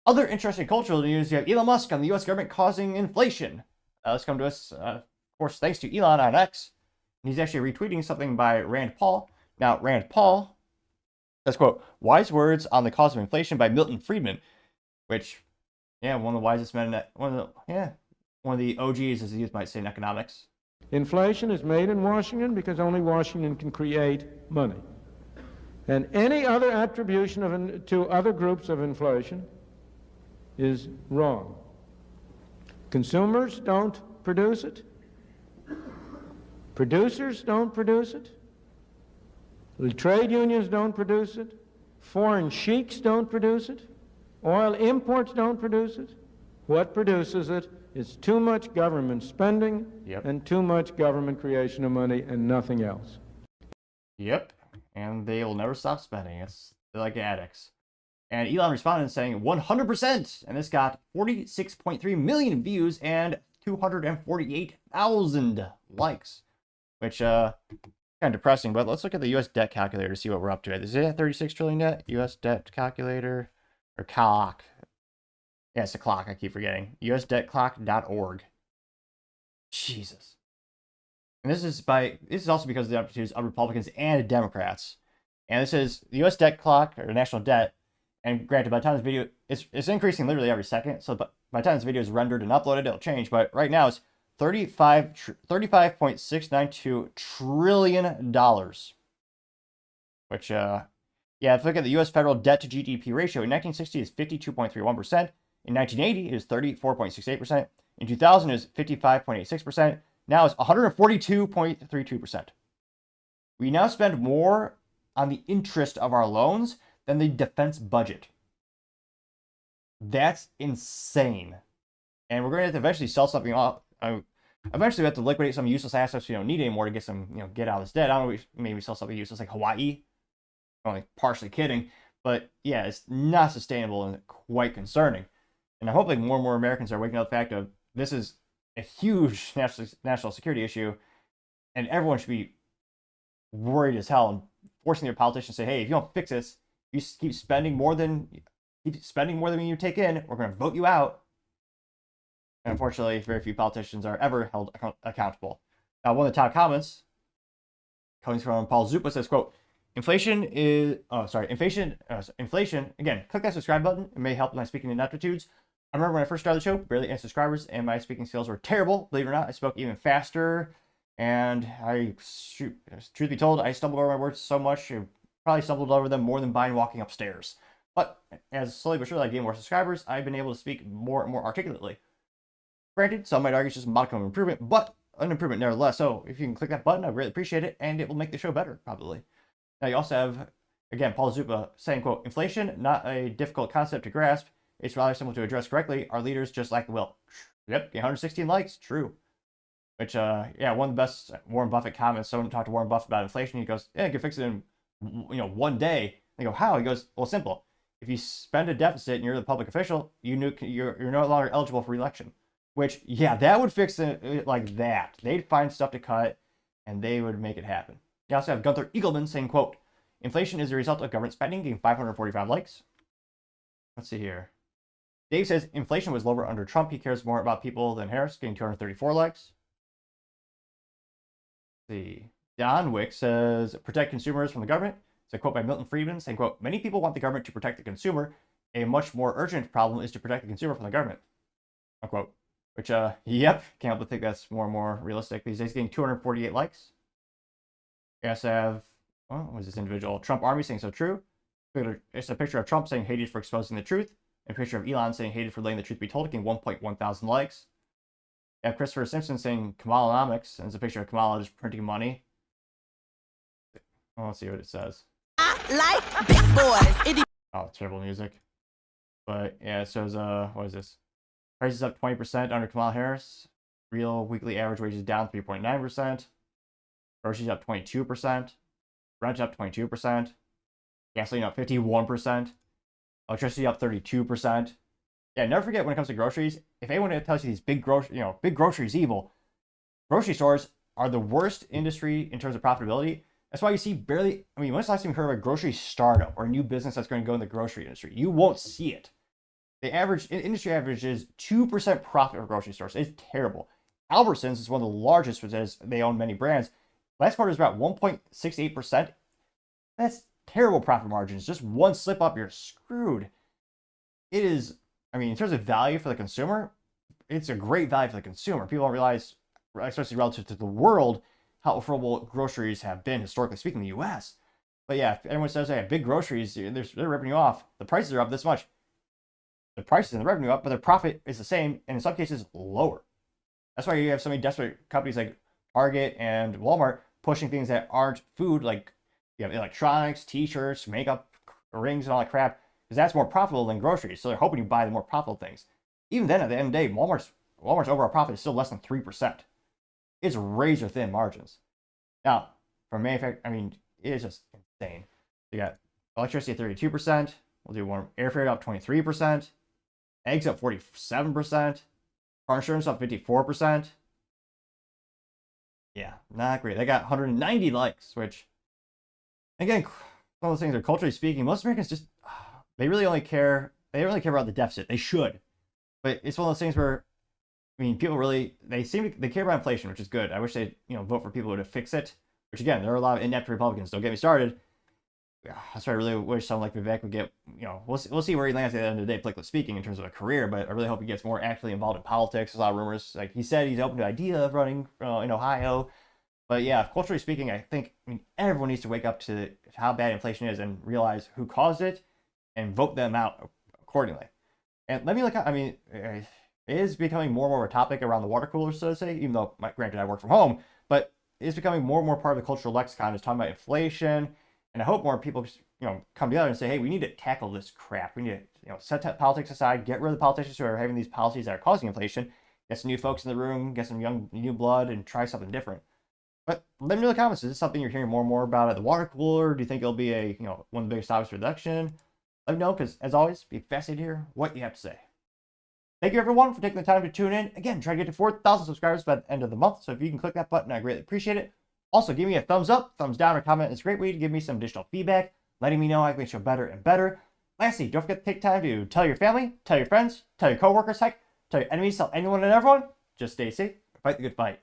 Other interesting cultural news, you have Elon Musk on the U.S. government causing inflation. This come to us, of course, thanks to Elon on X. He's actually retweeting something by Rand Paul. Now, Rand Paul, let's quote, wise words on the cause of inflation by Milton Friedman, which, yeah, one of the wisest men, one of the OGs, as you might say, in economics. Inflation is made in Washington because only Washington can create money. And any other attribution to other groups of inflation is wrong. Consumers don't produce it. Producers don't produce it. The trade unions don't produce it. Foreign sheiks don't produce it. Oil imports don't produce it. What produces it is too much government spending and too much government creation of money and nothing else. Yep, and they will never stop spending. They're like addicts. And Elon responded saying 100%, and this got 46.3 million views and 248,000 likes, which kind of depressing. But let's look at the U.S. debt calculator to see what we're up to. Is it at 36 trillion debt? U.S. debt calculator or clock? Yeah, it's a clock. I keep forgetting. USDebtClock.org. Jesus. And this is also because of the opportunities of Republicans and Democrats. And this is the U.S. debt clock or national debt. And granted, by the time this video, it's increasing literally every second. So by the time this video is rendered and uploaded, it'll change. But right now it's $35.692 trillion. Which, yeah, if you look at the U.S. federal debt to GDP ratio, in 1960 is 52.31%. In 1980, it was 34.68%. In 2000, it was 55.86%. Now it's 142.32%. We now spend more on the interest of our loans than the defense budget. That's insane. And we're going to have to eventually sell something off. Eventually, we have to liquidate some useless assets we don't need anymore to get some, get out of this debt. I don't know, maybe sell something useless like Hawaii. I'm only partially kidding. But yeah, it's not sustainable and quite concerning. And I'm hoping more and more Americans are waking up to the fact of this is a huge national security issue, and everyone should be worried as hell and forcing their politicians to say, hey, if you don't fix this, you keep spending more than you take in, we're going to vote you out. And unfortunately, very few politicians are ever held accountable. Now, one of the top comments coming from Paul Zupa says, quote, inflation, again, click that subscribe button. It may help my speaking ineptitudes. I remember when I first started the show, barely any subscribers, and my speaking skills were terrible. Believe it or not, I spoke even faster. And truth be told, I stumbled over my words so much, I probably stumbled over them more than buying walking upstairs. But as slowly but surely I gain more subscribers, I've been able to speak more and more articulately. Granted, some might argue it's just a modicum of improvement, but an improvement nevertheless. So if you can click that button, I'd really appreciate it, and it will make the show better, probably. Now you also have, again, Paul Zupa saying, quote, inflation, not a difficult concept to grasp. It's rather simple to address correctly. Our leaders just lack the will. Yep, 116 likes, true. Which, yeah, one of the best Warren Buffett comments. Someone talked to Warren Buffett about inflation. He goes, yeah, you can fix it in, 1 day. They go, how? He goes, well, simple. If you spend a deficit and you're the public official, you're no longer eligible for re-election. Which, yeah, that would fix it like that. They'd find stuff to cut, and they would make it happen. You also have Gunther Eagleman saying, quote, inflation is a result of government spending, getting 545 likes. Let's see here. Dave says inflation was lower under Trump. He cares more about people than Harris, getting 234 likes. Let's see. Don Wick says, protect consumers from the government. It's a quote by Milton Friedman saying, quote, many people want the government to protect the consumer. A much more urgent problem is to protect the consumer from the government. Unquote. Which, yep, can't help but think that's more and more realistic these days, getting 248 likes. We also have, what was this individual? Trump Army saying so true. It's a picture of Trump saying hated for exposing the truth. And a picture of Elon saying hated for letting the truth be told, getting 1.1 thousand likes. You have Christopher Simpson saying Kamalanomics, and it's a picture of Kamala just printing money. Well, let's see what it says. I like big boys. Oh, terrible music. But yeah, it shows, what is this? Prices up 20% under Kamala Harris. Real weekly average wages down 3.9%. Groceries up 22%. Rent up 22%. Gasoline up 51%. Electricity up 32%. Yeah, never forget when it comes to groceries. If anyone tells you these big grocery is evil, grocery stores are the worst industry in terms of profitability. That's why you see barely. I mean, when's the last time you heard of a grocery startup or a new business that's going to go in the grocery industry? You won't see it. The average industry average is 2% profit for grocery stores. It's terrible. Albertsons is one of the largest, which is they own many brands. Last quarter is about 1.68%. That's terrible profit margins. Just one slip up, you're screwed. It is, I mean, in terms of value for the consumer, it's a great value for the consumer. People don't realize, especially relative to the world, how affordable groceries have been historically speaking in the U.S. But yeah, if anyone says they have big groceries, they're ripping you off. The prices are up this much. The prices and the revenue up, but their profit is the same, and in some cases lower. That's why you have so many desperate companies like Target and Walmart pushing things that aren't food, like you have electronics, t-shirts, makeup, rings, and all that crap, because that's more profitable than groceries. So they're hoping you buy the more profitable things. Even then, at the end of the day, Walmart's overall profit is still less than 3%. It's razor thin margins. Now, for manufacturing, I mean, it is just insane. You got electricity at 32%. We'll do one airfare up 23%. Eggs up 47%. Car insurance up 54%. Yeah, not great. They got 190 likes, which, again, some of those things are culturally speaking. Most Americans just, they really only care. They don't really care about the deficit. They should. But it's one of those things where, I mean, people really, they care about inflation, which is good. I wish they'd, vote for people to fix it. Which, again, there are a lot of inept Republicans. Don't get me started. That's why I really wish someone like Vivek would get, we'll see where he lands at the end of the day, politically speaking, in terms of a career, but I really hope he gets more actively involved in politics. There's a lot of rumors. Like he said, he's open to the idea of running in Ohio. But yeah, culturally speaking, I mean, everyone needs to wake up to how bad inflation is and realize who caused it and vote them out accordingly. And let me look at, I mean, it is becoming more and more of a topic around the water cooler, so to say, even though, granted, I work from home, but it's becoming more and more part of the cultural lexicon is talking about inflation. And I hope more people, come together and say, hey, we need to tackle this crap. We need to, set politics aside, get rid of the politicians who are having these policies that are causing inflation, get some new folks in the room, get some new blood, and try something different. But let me know in the comments, is this something you're hearing more and more about at the water cooler? Do you think it'll be a, one of the biggest topics for reduction? Let me know, because as always, be fascinated to hear what you have to say. Thank you, everyone, for taking the time to tune in. Again, try to get to 4,000 subscribers by the end of the month. So if you can click that button, I greatly appreciate it. Also, give me a thumbs up, thumbs down, or comment. It's a great way to give me some additional feedback, letting me know I can make the show better and better. Lastly, don't forget to take time to tell your family, tell your friends, tell your coworkers, heck, tell your enemies, tell anyone and everyone. Just stay safe, fight the good fight.